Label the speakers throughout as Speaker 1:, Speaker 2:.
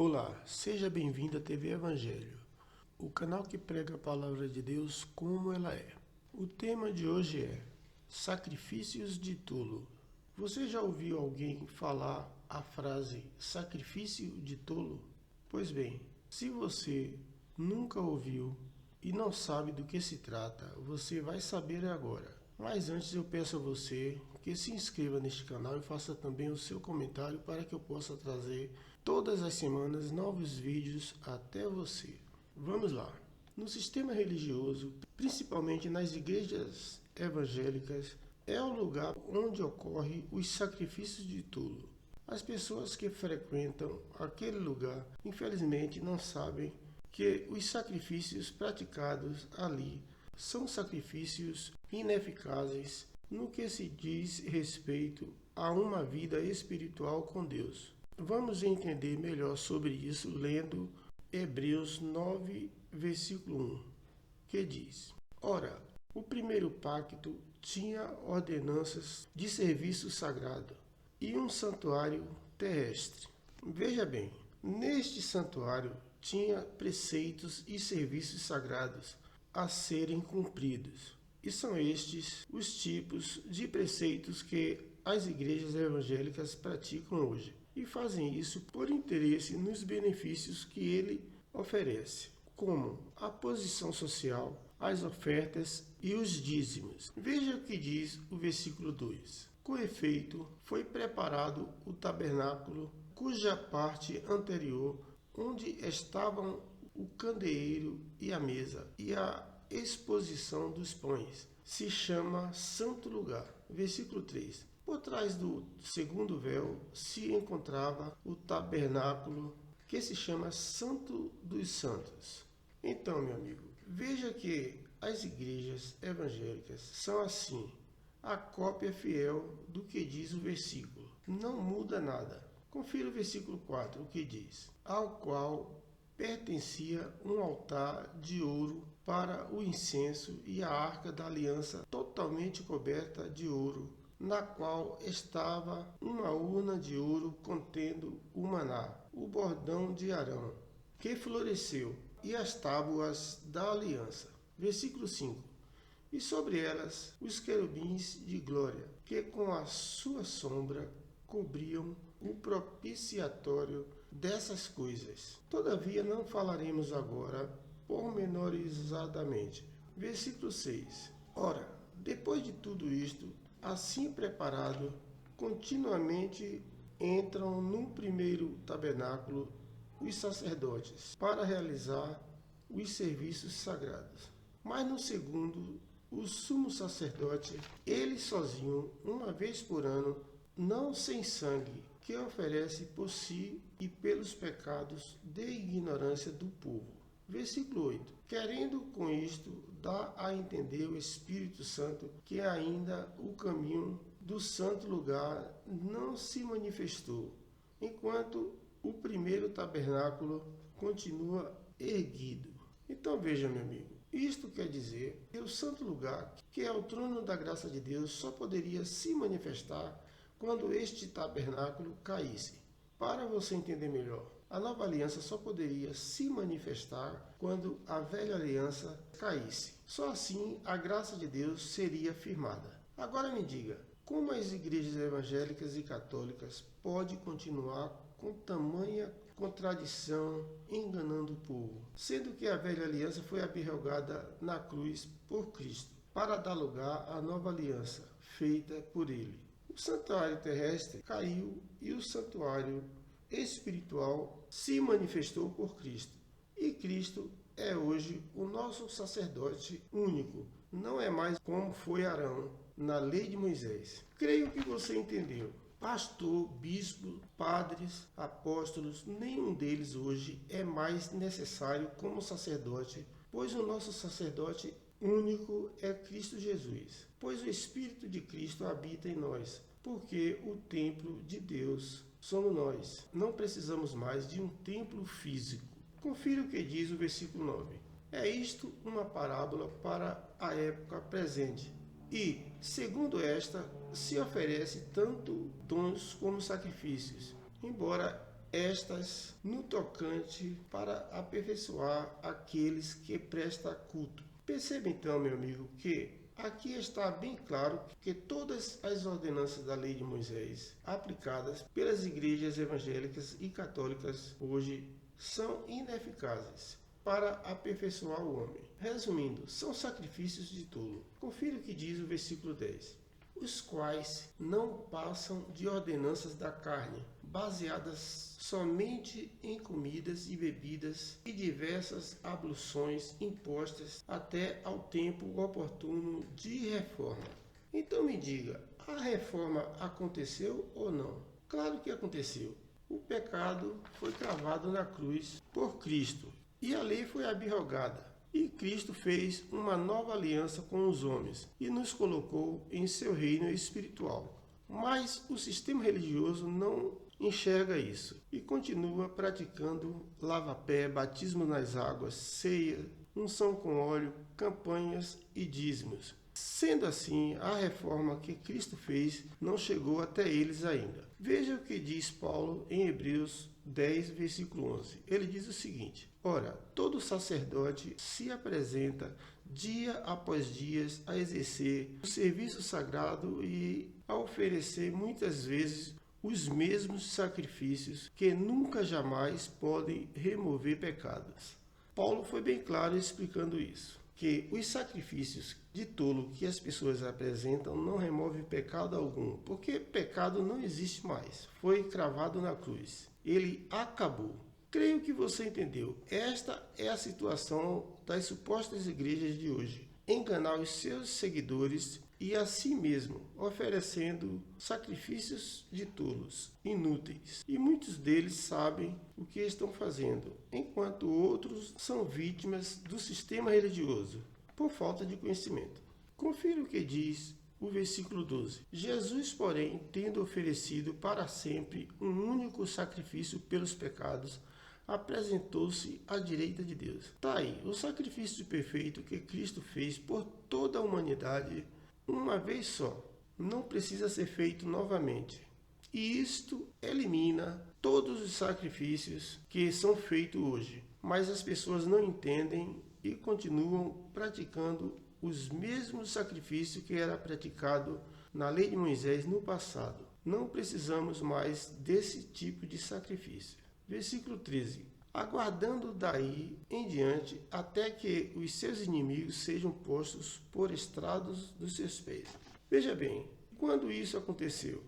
Speaker 1: Olá, seja bem-vindo à TV Evangelho, o canal que prega a palavra de Deus como ela é. O tema de hoje é sacrifícios de tolo. Você já ouviu alguém falar a frase sacrifício de tolo? Pois bem, se você nunca ouviu e não sabe do que se trata, você vai saber agora. Mas antes eu peço a você que se inscreva neste canal e faça também o seu comentário para que eu possa trazer todas as semanas novos vídeos até você. Vamos lá. No sistema religioso, principalmente nas igrejas evangélicas, é o lugar onde ocorrem os sacrifícios de tolo. As pessoas que frequentam aquele lugar, infelizmente, não sabem que os sacrifícios praticados ali são sacrifícios ineficazes no que se diz respeito a uma vida espiritual com Deus. Vamos entender melhor sobre isso lendo Hebreus 9, versículo 1, que diz: Ora, o primeiro pacto tinha ordenanças de serviço sagrado e um santuário terrestre. Veja bem, neste santuário tinha preceitos e serviços sagrados a serem cumpridos. E são estes os tipos de preceitos que as igrejas evangélicas praticam hoje. E fazem isso por interesse nos benefícios que ele oferece, como a posição social, as ofertas e os dízimos. Veja o que diz o versículo 2. Com efeito, foi preparado o tabernáculo, cuja parte anterior, onde estavam o candeeiro e a mesa, e a exposição dos pães, se chama Santo Lugar. Versículo 3. Por trás do segundo véu se encontrava o tabernáculo, que se chama Santo dos Santos. Então, meu amigo, veja que as igrejas evangélicas são assim, a cópia fiel do que diz o versículo. Não muda nada. Confira o versículo 4, o que diz: ao qual pertencia um altar de ouro para o incenso e a arca da aliança totalmente coberta de ouro, na qual estava uma urna de ouro contendo o maná, o bordão de Arão, que floresceu, e as tábuas da aliança. Versículo 5. E sobre elas os querubins de glória, que com a sua sombra cobriam o propiciatório dessas coisas. Todavia não falaremos agora pormenorizadamente. Versículo 6. Ora, depois de tudo isto, assim preparado, continuamente entram no primeiro tabernáculo os sacerdotes para realizar os serviços sagrados. Mas no segundo, o sumo sacerdote, ele sozinho, uma vez por ano, não sem sangue, que oferece por si e pelos pecados de ignorância do povo. Versículo 8. Querendo com isto dar a entender o Espírito Santo que ainda o caminho do santo lugar não se manifestou, enquanto o primeiro tabernáculo continua erguido. Então veja, meu amigo, isto quer dizer que o santo lugar, que é o trono da graça de Deus, só poderia se manifestar quando este tabernáculo caísse. Para você entender melhor, a nova aliança só poderia se manifestar quando a velha aliança caísse. Só assim a graça de Deus seria firmada. Agora me diga, como as igrejas evangélicas e católicas podem continuar com tamanha contradição enganando o povo, sendo que a velha aliança foi abrogada na cruz por Cristo, para dar lugar à nova aliança feita por ele? O santuário terrestre caiu e o santuário espiritual se manifestou por Cristo. E Cristo é hoje o nosso sacerdote único. Não é mais como foi Arão na lei de Moisés. Creio que você entendeu. Pastor, bispo, padres, apóstolos, nenhum deles hoje é mais necessário como sacerdote, pois o nosso sacerdote único é Cristo Jesus, pois o Espírito de Cristo habita em nós, porque o templo de Deus somos nós. Não precisamos mais de um templo físico. Confira o que diz o versículo 9. É isto uma parábola para a época presente. E, segundo esta, se oferece tanto dons como sacrifícios, embora estas no tocante para aperfeiçoar aqueles que prestam culto. Perceba então, meu amigo, que aqui está bem claro que todas as ordenanças da lei de Moisés aplicadas pelas igrejas evangélicas e católicas hoje são ineficazes para aperfeiçoar o homem. Resumindo, são sacrifícios de tolo. Confira o que diz o versículo 10. Os quais não passam de ordenanças da carne, baseadas somente em comidas e bebidas e diversas abluções impostas até ao tempo oportuno de reforma. Então me diga, a reforma aconteceu ou não? Claro que aconteceu. O pecado foi cravado na cruz por Cristo e a lei foi abrogada. E Cristo fez uma nova aliança com os homens e nos colocou em seu reino espiritual. Mas o sistema religioso não enxerga isso e continua praticando lava-pé, batismo nas águas, ceia, unção com óleo, campanhas e dízimos. Sendo assim, a reforma que Cristo fez não chegou até eles ainda. Veja o que diz Paulo em Hebreus 10, versículo 11. Ele diz o seguinte: ora, todo sacerdote se apresenta dia após dia a exercer o serviço sagrado e a oferecer muitas vezes os mesmos sacrifícios que nunca jamais podem remover pecados. Paulo foi bem claro explicando isso, que os sacrifícios de tolo que as pessoas apresentam não removem pecado algum, porque pecado não existe mais, foi cravado na cruz, ele acabou. Creio que você entendeu. Esta é a situação das supostas igrejas de hoje. Enganar os seus seguidores e a si mesmo, oferecendo sacrifícios de tolos, inúteis. E muitos deles sabem o que estão fazendo, enquanto outros são vítimas do sistema religioso, por falta de conhecimento. Confira o que diz o versículo 12. Jesus, porém, tendo oferecido para sempre um único sacrifício pelos pecados, apresentou-se à direita de Deus. Está aí, o sacrifício perfeito que Cristo fez por toda a humanidade, uma vez só. Não precisa ser feito novamente. E isto elimina todos os sacrifícios que são feitos hoje. Mas as pessoas não entendem e continuam praticando os mesmos sacrifícios que era praticado na lei de Moisés no passado. Não precisamos mais desse tipo de sacrifício. Versículo 13. Aguardando daí em diante até que os seus inimigos sejam postos por estrados dos seus pés. Veja bem, quando isso aconteceu?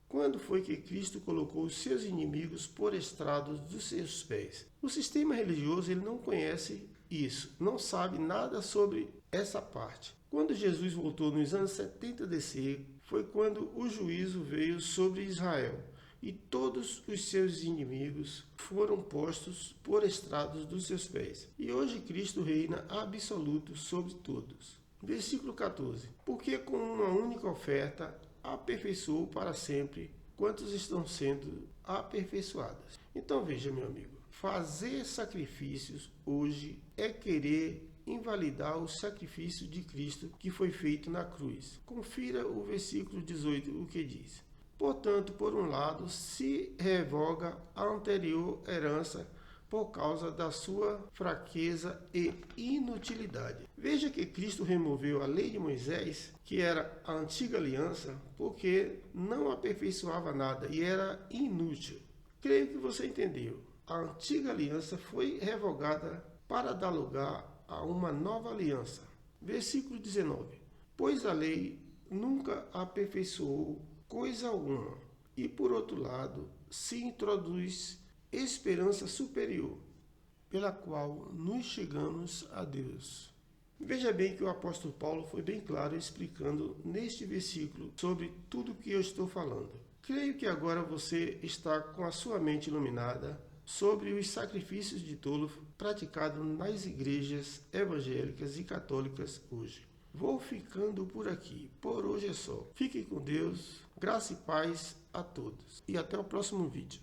Speaker 1: Quando foi que Cristo colocou os seus inimigos por estrados dos seus pés? O sistema religioso ele não conhece isso, não sabe nada sobre essa parte. Quando Jesus voltou nos anos 70 DC, foi quando o juízo veio sobre Israel. E todos os seus inimigos foram postos por estrados dos seus pés. E hoje Cristo reina absoluto sobre todos. Versículo 14. Porque com uma única oferta aperfeiçoou para sempre quantos estão sendo aperfeiçoados. Então veja, meu amigo, fazer sacrifícios hoje é querer invalidar o sacrifício de Cristo que foi feito na cruz. Confira o versículo 18, o que diz. Portanto, por um lado, se revoga a anterior herança por causa da sua fraqueza e inutilidade. Veja que Cristo removeu a lei de Moisés, que era a antiga aliança, porque não aperfeiçoava nada e era inútil. Creio que você entendeu. A antiga aliança foi revogada para dar lugar a uma nova aliança. Versículo 19. Pois a lei nunca aperfeiçoou coisa alguma, e por outro lado se introduz esperança superior, pela qual nos chegamos a Deus. Veja bem que o apóstolo Paulo foi bem claro explicando neste versículo sobre tudo o que eu estou falando. Creio que agora você está com a sua mente iluminada sobre os sacrifícios de tolo praticados nas igrejas evangélicas e católicas hoje. Vou ficando por aqui. Por hoje é só. Fiquem com Deus. Graça e paz a todos. E até o próximo vídeo.